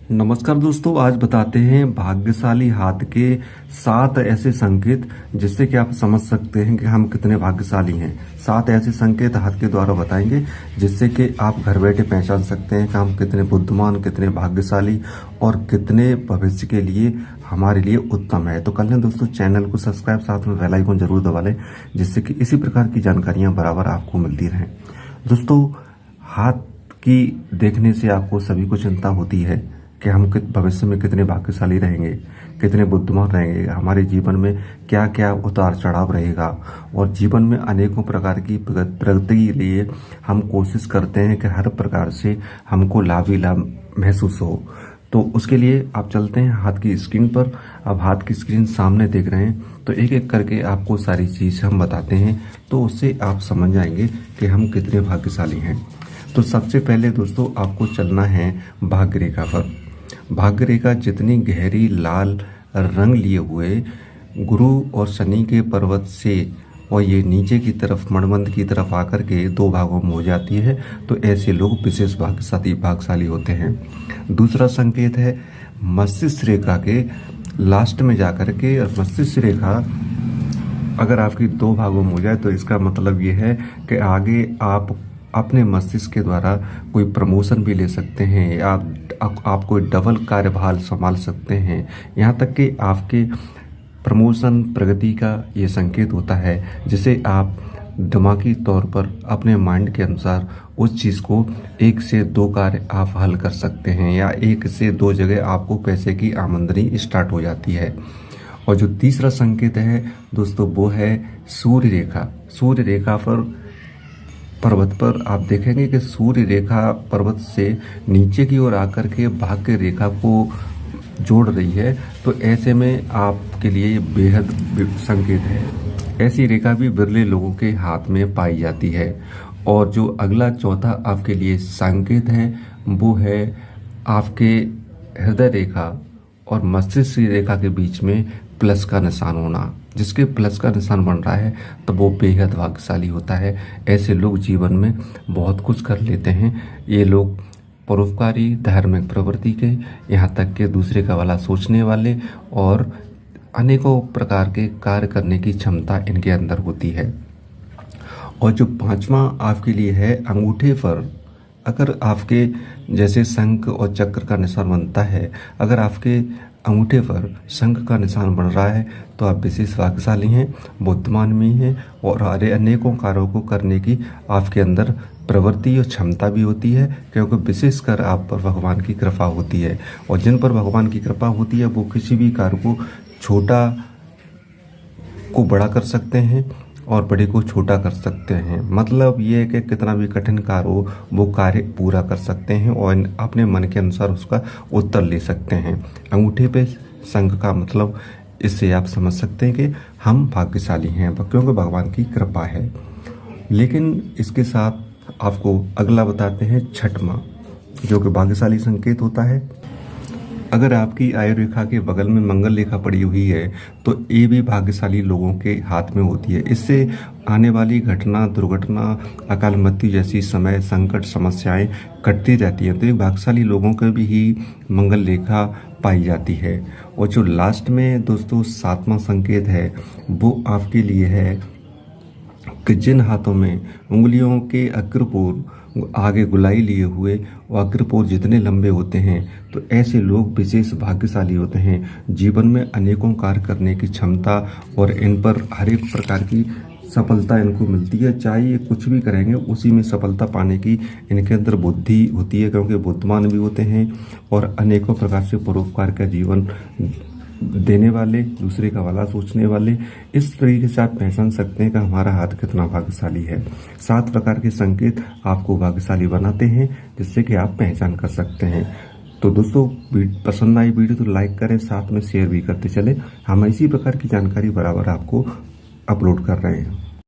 नमस्कार दोस्तों, आज बताते हैं भाग्यशाली हाथ के 7 ऐसे संकेत जिससे कि आप समझ सकते हैं कि हम कितने भाग्यशाली हैं। 7 ऐसे संकेत हाथ के द्वारा बताएंगे जिससे कि आप घर बैठे पहचान सकते हैं कि हम कितने बुद्धिमान, कितने भाग्यशाली और कितने भविष्य के लिए हमारे लिए उत्तम है। तो कर लें दोस्तों चैनल को सब्सक्राइब, साथ में बेल आइकन जरूर दबा लें जिससे कि इसी प्रकार की जानकारियाँ बराबर आपको मिलती रहें। दोस्तों, हाथ की देखने से आपको सभी को चिंता होती है कि हम भविष्य में कितने भाग्यशाली रहेंगे, कितने बुद्धिमान रहेंगे, हमारे जीवन में क्या क्या उतार चढ़ाव रहेगा और जीवन में अनेकों प्रकार की प्रगति के लिए हम कोशिश करते हैं कि हर प्रकार से हमको लाभ ही लाभ महसूस हो। तो उसके लिए आप चलते हैं हाथ की स्क्रीन पर। अब हाथ की स्क्रीन सामने देख रहे हैं तो एक एक करके आपको सारी चीज़ हम बताते हैं, तो उससे आप समझ जाएंगे कि हम कितने भाग्यशाली हैं। तो सबसे पहले दोस्तों आपको चलना है भाग्य रेखा पर। भाग्य रेखा जितनी गहरी लाल रंग लिए हुए गुरु और शनि के पर्वत से और ये नीचे की तरफ मणिबंध की तरफ आकर के 2 भागों में हो जाती है, तो ऐसे लोग विशेष भाग्यशाली होते हैं। दूसरा संकेत है मस्तिष्क रेखा के लास्ट में जाकर के, और मस्तिष्क रेखा अगर आपकी 2 भागों में हो जाए तो इसका मतलब ये है कि आगे आप अपने मस्तिष्क के द्वारा कोई प्रमोशन भी ले सकते हैं या आप कोई डबल कार्यभार संभाल सकते हैं। यहाँ तक कि आपके प्रमोशन प्रगति का ये संकेत होता है, जिसे आप दिमागी तौर पर अपने माइंड के अनुसार उस चीज़ को 1 से 2 कार्य आप हल कर सकते हैं या 1 से 2 जगह आपको पैसे की आमदनी स्टार्ट हो जाती है। और जो तीसरा संकेत है दोस्तों वो है सूर्य रेखा। सूर्य रेखा पर पर्वत पर आप देखेंगे कि सूर्य रेखा पर्वत से नीचे की ओर आकर के भाग्य रेखा को जोड़ रही है, तो ऐसे में आपके लिए बेहद संकेत है। ऐसी रेखा भी बिरले लोगों के हाथ में पाई जाती है। और जो अगला चौथा आपके लिए संकेत है वो है आपके हृदय रेखा और मस्तिष्क रेखा के बीच में प्लस का निशान होना। जिसके प्लस का निशान बन रहा है तो वो बेहद भाग्यशाली होता है। ऐसे लोग जीवन में बहुत कुछ कर लेते हैं। ये लोग परोपकारी, धार्मिक प्रवृत्ति के, यहाँ तक कि दूसरे का भला सोचने वाले और अनेकों प्रकार के कार्य करने की क्षमता इनके अंदर होती है। और जो 5वां आपके लिए है अंगूठे पर, अगर आपके जैसे शंख और चक्र का निशान बनता है, अगर आपके अंगूठे पर शंख का निशान बन रहा है तो आप विशेष भाग्यशाली हैं, बुद्धिमान भी हैं और अनेकों कार्यों को करने की आपके अंदर प्रवृत्ति और क्षमता भी होती है, क्योंकि विशेषकर आप पर भगवान की कृपा होती है। और जिन पर भगवान की कृपा होती है वो किसी भी कार्य को छोटा को बड़ा कर सकते हैं और बड़े को छोटा कर सकते हैं। मतलब ये है कि कितना भी कठिन कार्य हो वो कार्य पूरा कर सकते हैं और अपने मन के अनुसार उसका उत्तर ले सकते हैं। अंगूठे पे शंख का मतलब इससे आप समझ सकते हैं कि हम भाग्यशाली हैं क्योंकि भगवान की कृपा है। लेकिन इसके साथ आपको अगला बताते हैं छठवां, जो कि भाग्यशाली संकेत होता है। अगर आपकी आयु रेखा के बगल में मंगल रेखा पड़ी हुई है तो ये भी भाग्यशाली लोगों के हाथ में होती है। इससे आने वाली घटना, दुर्घटना, अकाल मृत्यु जैसी समय संकट समस्याएं कटती रहती हैं। तो एक भाग्यशाली लोगों के भी ही मंगल रेखा पाई जाती है। और जो लास्ट में दोस्तों 7वां संकेत है वो आपके लिए है कि जिन हाथों में उंगलियों के अग्रपोर आगे गुलाई लिए हुए और अग्रपोर जितने लंबे होते हैं तो ऐसे लोग विशेष भाग्यशाली होते हैं। जीवन में अनेकों कार्य करने की क्षमता और इन पर हर एक प्रकार की सफलता इनको मिलती है। चाहे ये कुछ भी करेंगे उसी में सफलता पाने की इनके अंदर बुद्धि होती है, क्योंकि बुद्धिमान भी होते हैं और अनेकों प्रकार से परोपकार का जीवन देने वाले, दूसरे का भला सोचने वाले। इस तरीके से आप पहचान सकते हैं कि हमारा हाथ कितना भाग्यशाली है। 7 प्रकार के संकेत आपको भाग्यशाली बनाते हैं जिससे कि आप पहचान कर सकते हैं। तो दोस्तों पसंद आई वीडियो तो लाइक करें, साथ में शेयर भी करते चलें। हम इसी प्रकार की जानकारी बराबर आपको अपलोड कर रहे हैं।